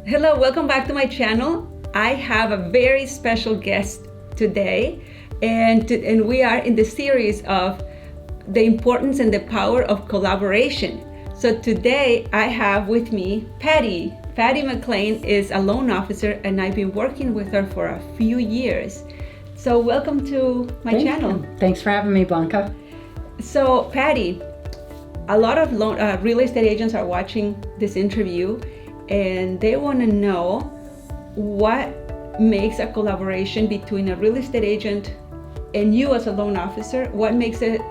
Hello, welcome back to my channel. I have a very special guest today, and we are in the series of the importance and the power of collaboration. So today I have with me Patty. Patty McLain is a loan officer, and I've been working with her for a few years. So welcome to my channel. Thanks for having me, Blanca. So Patty, a lot of real estate agents are watching this interview, and they want to know what makes a collaboration between a real estate agent and you as a loan officer. What makes it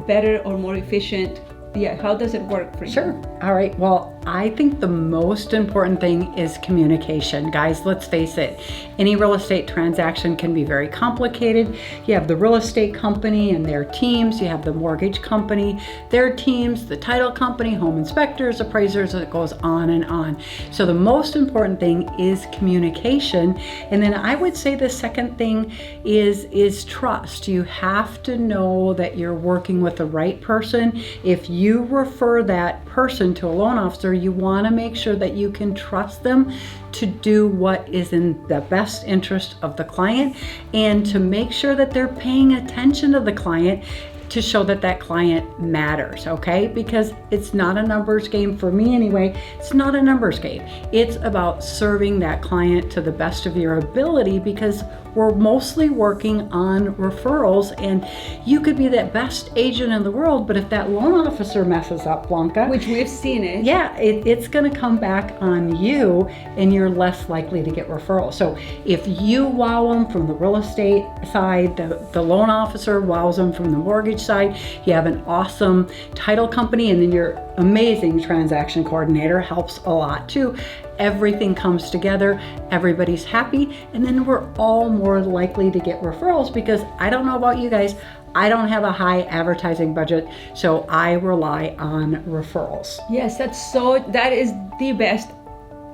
better or more efficient? Yeah, how does it work for you? Sure. All right. Well, I think the most important thing is communication. Guys, let's face it, any real estate transaction can be very complicated. You have the real estate company and their teams, you have the mortgage company, their teams, the title company, home inspectors, appraisers, it goes on and on. So the most important thing is communication. And then I would say the second thing is trust. You have to know that you're working with the right person. If you refer that person to a loan officer, you want to make sure that you can trust them to do what is in the best interest of the client, and to make sure that they're paying attention to the client, to show that that client matters, okay? Because it's not a numbers game for me anyway. It's not a numbers game. It's about serving that client to the best of your ability, because we're mostly working on referrals, and you could be that best agent in the world, but if that loan officer messes up, Blanca, Which we've seen it. yeah, it's gonna come back on you, and you're less likely to get referrals. So if you wow them from the real estate side, the loan officer wows them from the mortgage side, you have an awesome title company, and then your amazing transaction coordinator helps a lot too. Everything comes together, everybody's happy, and then we're all more likely to get referrals, because I don't know about you guys, I don't have a high advertising budget, so I rely on referrals. Yes, that is the best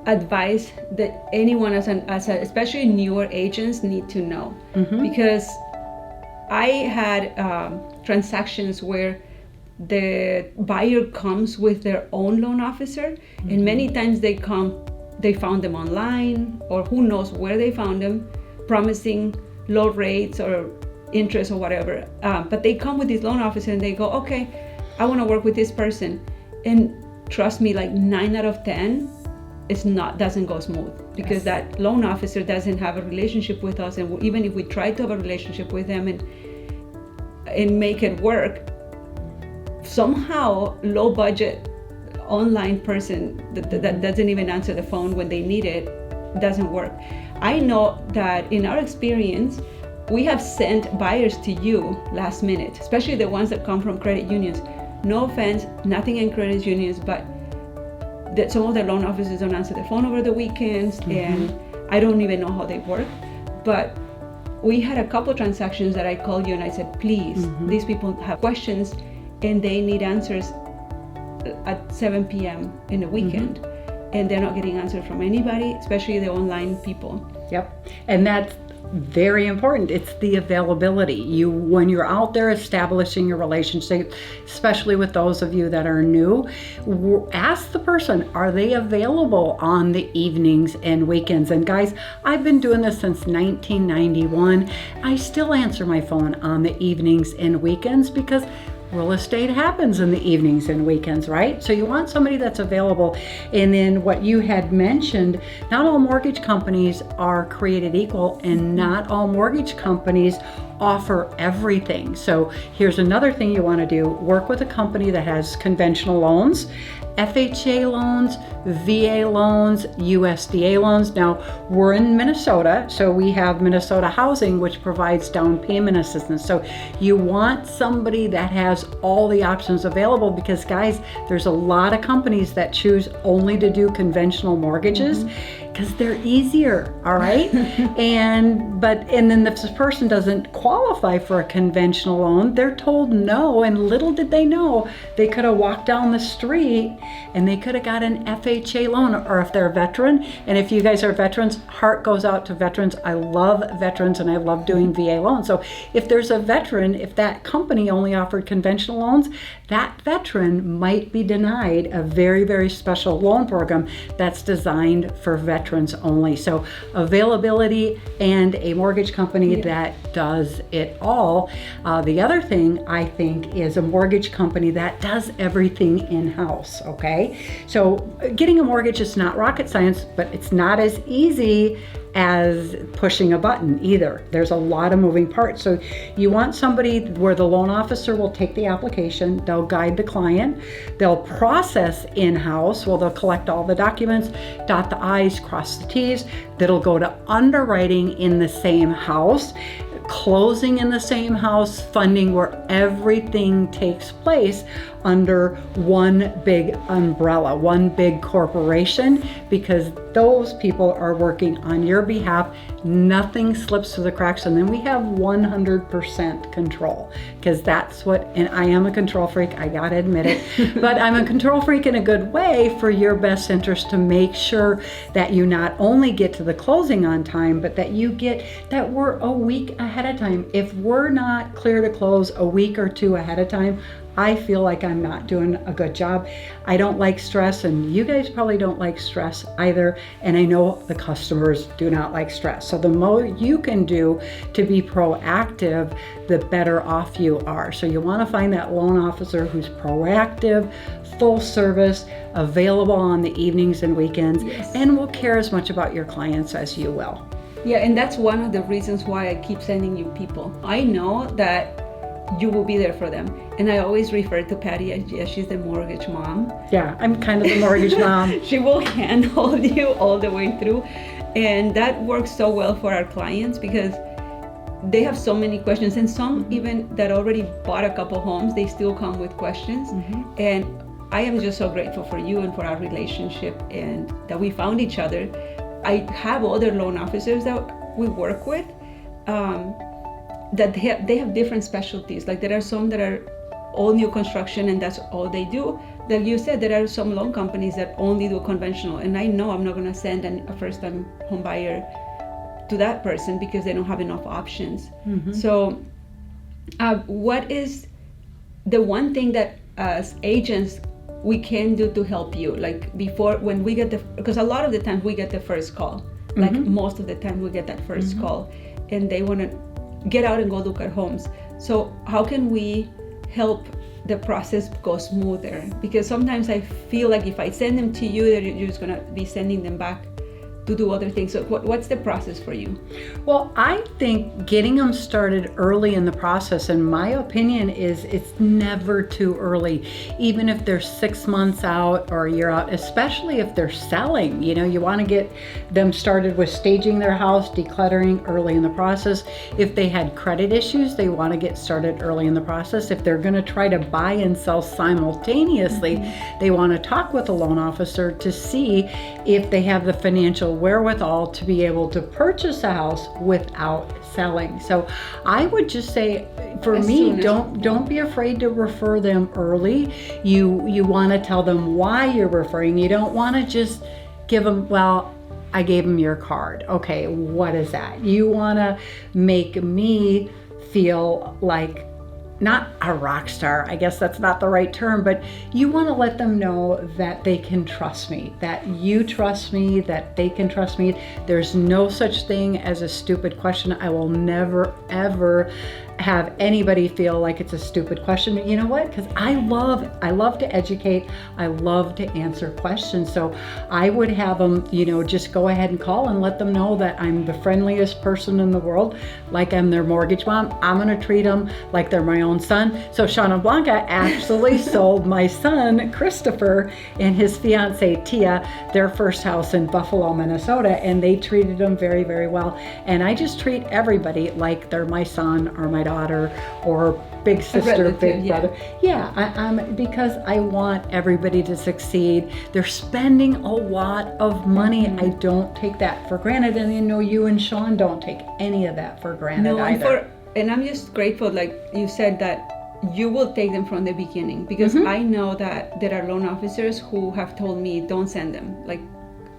advice that anyone especially newer agents need to know. Because I had transactions where the buyer comes with their own loan officer, and many times they found them online, or who knows where they found them, promising low rates or interest or whatever. But they come with this loan officer and they go, okay, I want to work with this person. And trust me, like 9 out of 10, doesn't go smooth, because that loan officer doesn't have a relationship with us. And even if we try to have a relationship with them and make it work, somehow low budget online person that doesn't even answer the phone when they need it doesn't work. I know that in our experience, we have sent buyers to you last minute, especially the ones that come from credit unions. No offense, nothing in credit unions, but some of the loan officers don't answer the phone over the weekends, and I don't even know how they work. But we had a couple transactions that I called you and I said, please, these people have questions and they need answers at 7 p.m. in the weekend, and they're not getting answers from anybody, especially the online people. Yep, and that's very important. It's the availability. When you're out there establishing your relationship, especially with those of you that are new, ask the person, are they available on the evenings and weekends? And guys, I've been doing this since 1991. I still answer my phone on the evenings and weekends, because real estate happens in the evenings and weekends, right? So you want somebody that's available. And then what you had mentioned, not all mortgage companies are created equal, and not all mortgage companies offer everything. So here's another thing you want to do: work with a company that has conventional loans, FHA loans, VA loans, USDA loans. Now, we're in Minnesota, so we have Minnesota Housing, which provides down payment assistance. So you want somebody that has all the options available, because guys, there's a lot of companies that choose only to do conventional mortgages because they're easier, all right? and then if this person doesn't qualify for a conventional loan, they're told no, and little did they know, they could have walked down the street and they could have got an FHA loan. Or if they're a veteran, and if you guys are veterans, heart goes out to veterans. I love veterans and I love doing VA loans. So if there's a veteran, if that company only offered conventional loans, that veteran might be denied a very, very special loan program that's designed for veterans. veterans only. So availability and a mortgage company that does it all. The other thing I think is a mortgage company that does everything in-house, okay? So getting a mortgage is not rocket science, but it's not as easy as pushing a button either. There's a lot of moving parts. So you want somebody where the loan officer will take the application, they'll guide the client, they'll process in-house, well, they'll collect all the documents, dot the I's, cross the T's, that'll go to underwriting in the same house, closing in the same house, funding, where everything takes place under one big umbrella, one big corporation, because those people are working on your behalf. Nothing slips through the cracks, and then we have 100% control, because that's what, and I am a control freak, I gotta admit it, but I'm a control freak in a good way for your best interest, to make sure that you not only get to the closing on time, but that you get, that we're a week ahead of time. If we're not clear to close a week or two ahead of time, I feel like I'm not doing a good job. I don't like stress, and you guys probably don't like stress either. And I know the customers do not like stress. So the more you can do to be proactive, the better off you are. So you want to find that loan officer who's proactive, full service, available on the evenings and weekends, and will care as much about your clients as you will. Yeah, and that's one of the reasons why I keep sending you people. I know that you will be there for them. And I always refer to Patty as she's the mortgage mom. Yeah, I'm kind of the mortgage mom. She will handle you all the way through. And that works so well for our clients, because they have so many questions. And some even that already bought a couple homes, they still come with questions. And I am just so grateful for you and for our relationship, and that we found each other. I have other loan officers that we work with, that they have different specialties. Like there are some that are all new construction and that's all they do. Like you said, there are some loan companies that only do conventional, and I know I'm not going to send a first-time home buyer to that person because they don't have enough options. So what is the one thing that as agents we can do to help you? Like before, when we get because a lot of the time we get the first call, like most of the time we get that first call, and they want to get out and go look at homes. So how can we help the process go smoother? Because sometimes I feel like if I send them to you, that you're just gonna be sending them back to do other things. So what's the process for you? Well, I think getting them started early in the process, in my opinion, is it's never too early. Even if they're 6 months out or a year out, especially if they're selling, you want to get them started with staging their house, decluttering early in the process. If they had credit issues, they want to get started early in the process. If they're going to try to buy and sell simultaneously, they want to talk with a loan officer to see if they have the financial wherewithal to be able to purchase a house without selling. So I would just say, for me, don't be afraid to refer them early. You want to tell them why you're referring. You don't want to just give them, well, I gave them your card. Okay, what is that? You want to make me feel like, not a rock star, I guess that's not the right term, but you want to let them know that they can trust me, that you trust me, that they can trust me. There's no such thing as a stupid question. I will never, ever have anybody feel like it's a stupid question. But you know what? Because I love to educate. I love to answer questions. So I would have them, just go ahead and call and let them know that I'm the friendliest person in the world, like I'm their mortgage mom. I'm going to treat them like they're my own son. So Sean and Blanca actually sold my son, Christopher, and his fiance, Tia, their first house in Buffalo, Minnesota, and they treated them very, very well. And I just treat everybody like they're my son or my daughter or big sister, big brother. Because I want everybody to succeed. They're spending a lot of money. I don't take that for granted, and you and Sean don't take any of that for granted either. And I'm just grateful, like you said, that you will take them from the beginning, because I know that there are loan officers who have told me, don't send them. Like,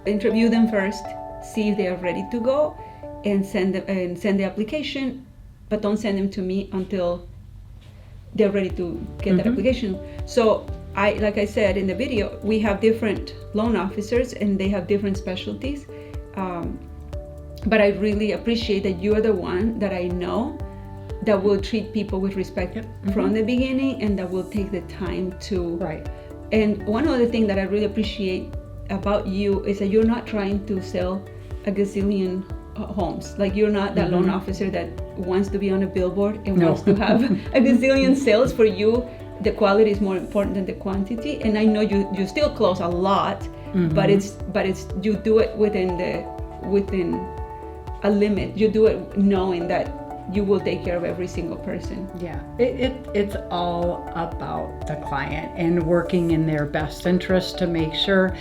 interview them first, see if they are ready to go, and send the application, but don't send them to me until they're ready to get that application. So like I said in the video, we have different loan officers and they have different specialties. but I really appreciate that you're the one that I know that will treat people with respect from the beginning, and that will take the time to. Right. And one other thing that I really appreciate about you is that you're not trying to sell a gazillion homes. Like, you're not that loan officer that wants to be on a billboard and wants to have a gazillion sales. For you, the quality is more important than the quantity. And I know you still close a lot, but it's you do it within a limit. You do it knowing that you will take care of every single person. Yeah, it's all about the client and working in their best interest to make sure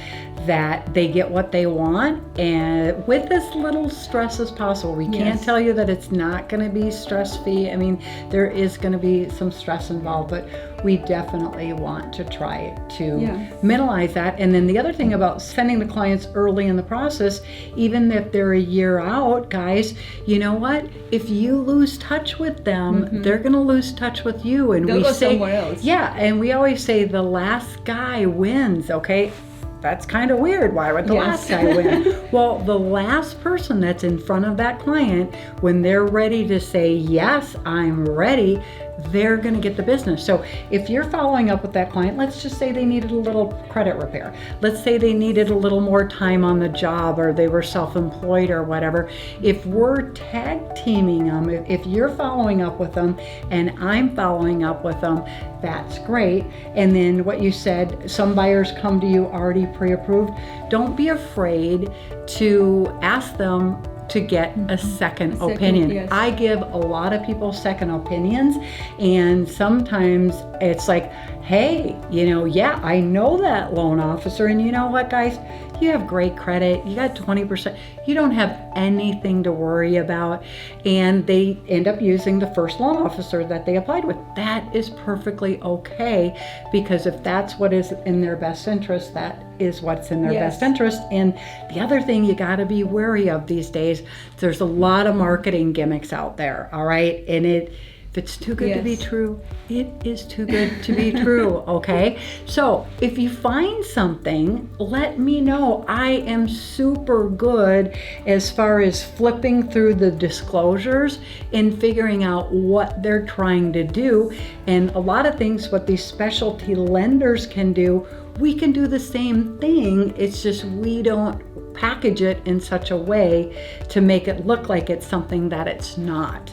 that they get what they want, and with as little stress as possible. We can't tell you that it's not going to be stress-free. I mean, there is going to be some stress involved, but we definitely want to try to minimize that. And then the other thing about sending the clients early in the process, even if they're a year out, guys, you know what? If you lose touch with them, they're going to lose touch with you. And they'll go somewhere else. Yeah, and we always say the last guy wins, okay? That's kind of weird. Why would the last guy win? Well, the last person that's in front of that client, when they're ready to say, yes, I'm ready, they're going to get the business. So if you're following up with that client, let's just say they needed a little credit repair. Let's say they needed a little more time on the job, or they were self-employed or whatever. If we're tag teaming them, if you're following up with them and I'm following up with them, that's great. And then what you said, some buyers come to you already pre-approved. Don't be afraid to ask them to get a second opinion. Yes. I give a lot of people second opinions, and sometimes it's like, hey, I know that loan officer, and you know what, guys? You have great credit, you got 20%, you don't have anything to worry about, and they end up using the first loan officer that they applied with. That is perfectly okay, because if that's what is in their best interest, that is what's in their best interest. And the other thing you got to be wary of these days, there's a lot of marketing gimmicks out there, all right? And if it's too good to be true, it is too good to be true, okay? So if you find something, let me know. I am super good as far as flipping through the disclosures and figuring out what they're trying to do. And a lot of things what these specialty lenders can do, we can do the same thing. It's just we don't package it in such a way to make it look like it's something that it's not,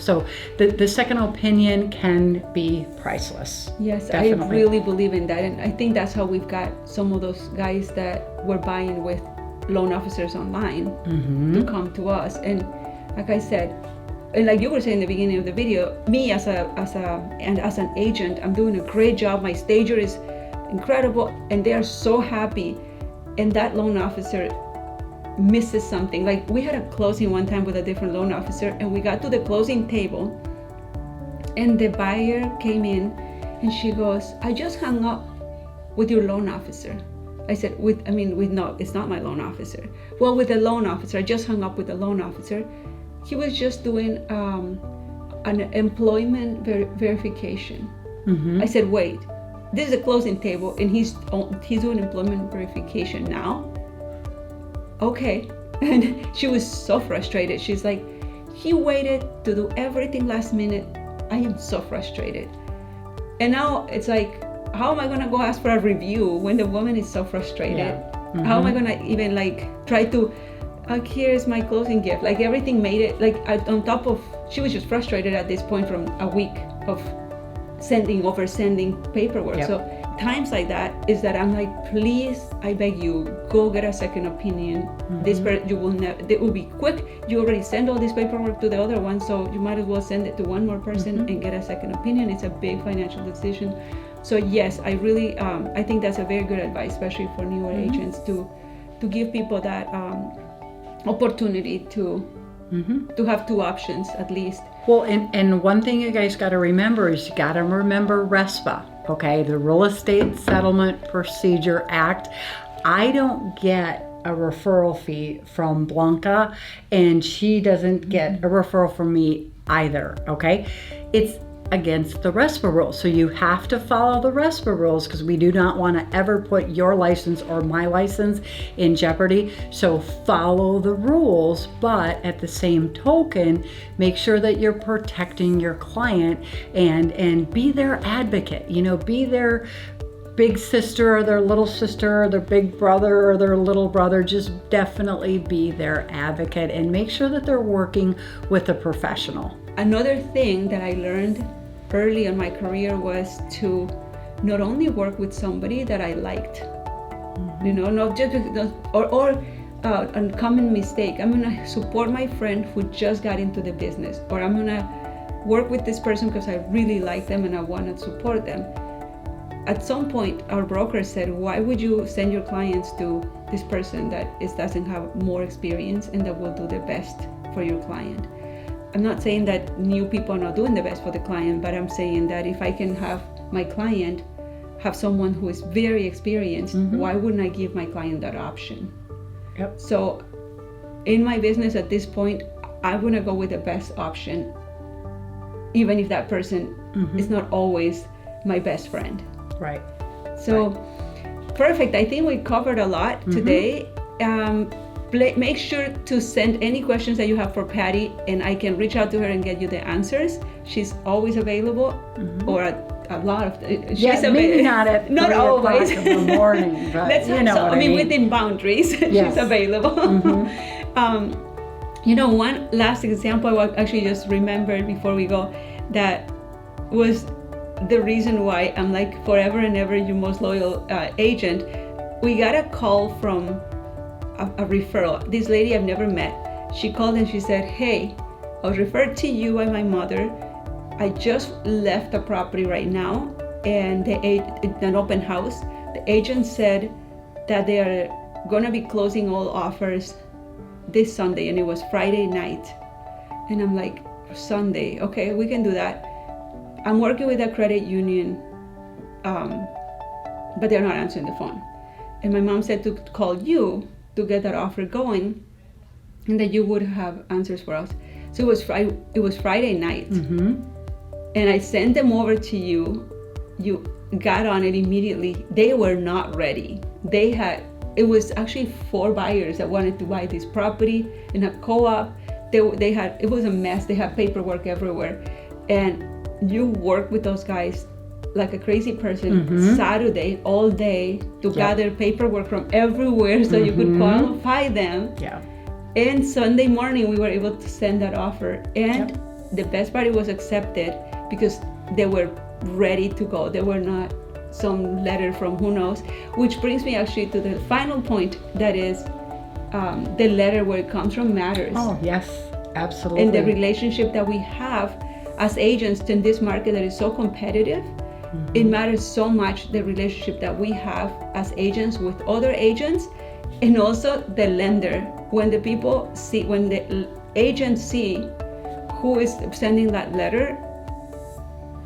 So the second opinion can be priceless. Yes, Definitely. I really believe in that. And I think that's how we've got some of those guys that were buying with loan officers online to come to us. And like I said, and like you were saying in the beginning of the video, me as an agent, I'm doing a great job. My stager is incredible, and they are so happy. And that loan officer misses something. Like, we had a closing one time with a different loan officer, and we got to the closing table, and the buyer came in, and she goes, I just hung up with your loan officer. I said, no, it's not my loan officer. Well, with the loan officer, I just hung up with the loan officer. He was just doing an employment verification. I said, wait. This is a closing table, and he's doing employment verification now. Okay. And she was so frustrated. She's like, he waited to do everything last minute. I am so frustrated. And now it's like, how am I going to go ask for a review when the woman is so frustrated? Yeah. How am I going to even try to, here's my closing gift. Like, everything made it, on top of, she was just frustrated at this point from a week of oversending paperwork. Yep. So times like that is that I'm like, please, I beg you, go get a second opinion. This you will never. It will be quick. You already send all this paperwork to the other one, so you might as well send it to one more person and get a second opinion. It's a big financial decision. So yes, I really, I think that's a very good advice, especially for newer agents, to give people that opportunity to have two options at least. Well, and one thing you guys got to remember is you got to remember RESPA, okay? The Real Estate Settlement Procedure Act. I don't get a referral fee from Blanca, and she doesn't get a referral from me either, okay? against the RESPA rules. So you have to follow the RESPA rules because we do not want to ever put your license or my license in jeopardy. So follow the rules, but at the same token, make sure that you're protecting your client and be their advocate, be their big sister or their little sister or their big brother or their little brother. Just definitely be their advocate and make sure that they're working with a professional. Another thing that I learned early in my career was to not only work with somebody that I liked, not just or a common mistake. I'm gonna support my friend who just got into the business, or I'm gonna work with this person because I really like them and I want to support them. At some point, our broker said, why would you send your clients to this person that doesn't have more experience and that will do the best for your client? I'm not saying that new people are not doing the best for the client, but I'm saying that if I can have my client have someone who is very experienced, why wouldn't I give my client that option? Yep. So in my business at this point, I want to go with the best option, even if that person is not always my best friend. Right. So, perfect. I think we covered a lot today. Make sure to send any questions that you have for Patty, and I can reach out to her and get you the answers. She's always available, or a lot of. Yes, maybe not at not always in the morning, but I mean, within boundaries, she's available. One last example I actually just remembered before we go, that was the reason why I'm like forever and ever your most loyal agent. We got a call from a referral. This lady I've never met. She called and she said, hey, I was referred to you by my mother. I just left a property right now and an open house. The agent said that they are gonna be closing all offers this Sunday, and it was Friday night. And I'm like, Sunday, okay, we can do that. I'm working with a credit union, but they're not answering the phone. And my mom said to call you to get that offer going, and that you would have answers for us. So it was Friday night, and I sent them over to you. You got on it immediately. They were not ready. It was actually 4 buyers that wanted to buy this property in a co-op. It was a mess. They had paperwork everywhere, and you worked with those guys like a crazy person Saturday all day to gather paperwork from everywhere so you could qualify them. Yeah. And Sunday morning we were able to send that offer, and the best part, it was accepted because they were ready to go. They were not some letter from who knows, which brings me actually to the final point, that is the letter where it comes from matters. Oh yes, absolutely. And the relationship that we have as agents in this market that is so competitive, it matters so much, the relationship that we have as agents with other agents, and also the lender. When the agents see who is sending that letter,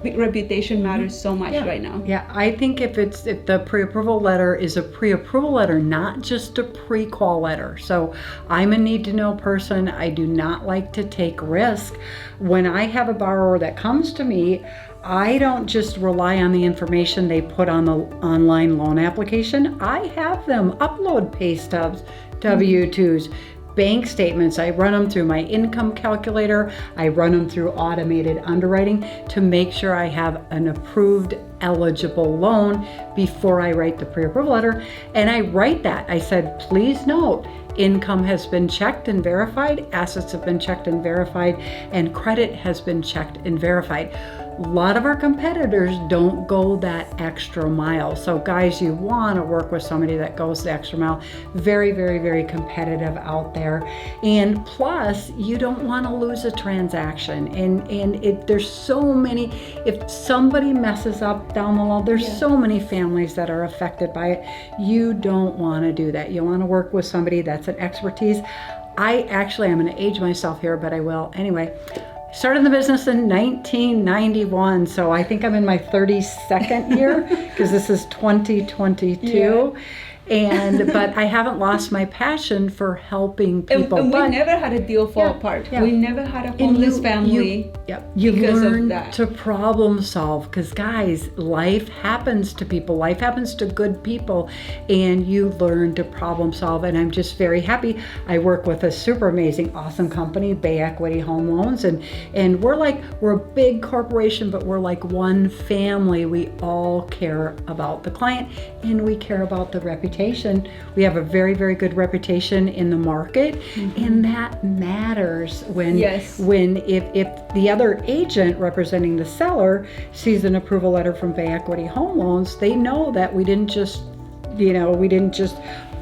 reputation matters so much right now. Yeah, I think if the pre-approval letter is a pre-approval letter, not just a pre-qual letter. So I'm a need-to-know person. I do not like to take risk. When I have a borrower that comes to me, I don't just rely on the information they put on the online loan application. I have them upload pay stubs, W-2s, bank statements. I run them through my income calculator. I run them through automated underwriting to make sure I have an approved eligible loan before I write the pre-approval letter. And I write that. I said, please note, income has been checked and verified, assets have been checked and verified, and credit has been checked and verified. A lot of our competitors don't go that extra mile. So guys, you want to work with somebody that goes the extra mile. Very, very, very competitive out there. And plus, you don't want to lose a transaction. And there's so many, if somebody messes up down the line, there's so many families that are affected by it. You don't want to do that. You want to work with somebody that's an expertise. I'm going to age myself here, but I will anyway. Started the business in 1991, so I think I'm in my 32nd year because this is 2022. But I haven't lost my passion for helping people. And we But never had a deal fall apart. yeah. We never had a homeless family. You because of learn that. to problem solve, because guys, life happens to people. Life happens to good people, and you learn to problem solve. And I'm just very happy. I work with a super amazing, awesome company, Bay Equity Home Loans, and we're a big corporation, but we're like one family. We all care about the client, and we care about the reputation. We have a very, very good reputation in the market, and that matters when if the other agent representing the seller sees an approval letter from Bay Equity Home Loans, they know that we didn't just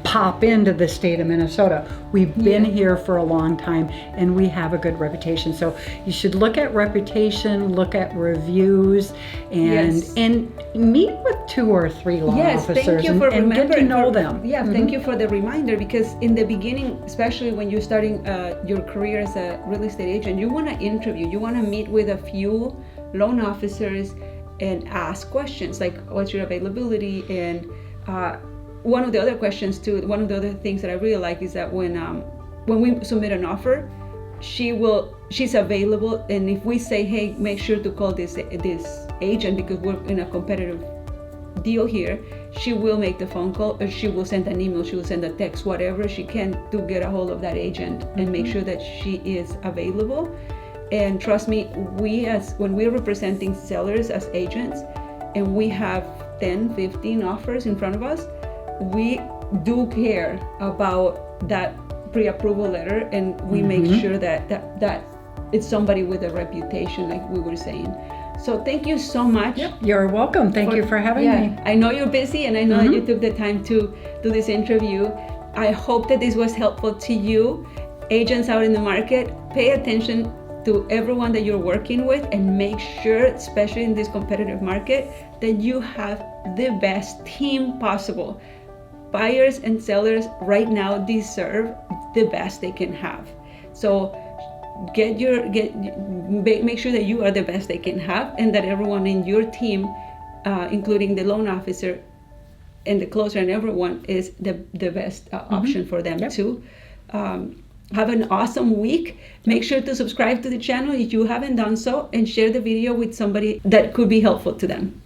pop into the state of Minnesota. We've been here for a long time, and we have a good reputation. So you should look at reputation, look at reviews, and meet with 2 or 3 law officers thank you for and get to know them. Yeah, thank you for the reminder, because in the beginning, especially when you're starting your career as a real estate agent, you want to interview, you want to meet with a few loan officers and ask questions like, what's your availability? And one of the other questions too, one of the other things that I really like is that when we submit an offer, she's available, and if we say, hey, make sure to call this agent because we're in a competitive deal here, she will make the phone call, or she will send an email, she will send a text, whatever she can to get a hold of that agent and make sure that she is available. And trust me, when we're representing sellers as agents and we have 10, 15 offers in front of us, we do care about that pre-approval letter, and we make sure that it's somebody with a reputation, like we were saying. So thank you so much. Yep, you're welcome. Thank you for having me. I know you're busy, and I know that you took the time to do this interview. I hope that this was helpful to you. Agents out in the market, pay attention to everyone that you're working with, and make sure, especially in this competitive market, that you have the best team possible. Buyers and sellers right now deserve the best they can have. So make sure that you are the best they can have, and that everyone in your team, including the loan officer and the closer and everyone, is the best option for them too. Have an awesome week. Make sure to subscribe to the channel if you haven't done so, and share the video with somebody that could be helpful to them.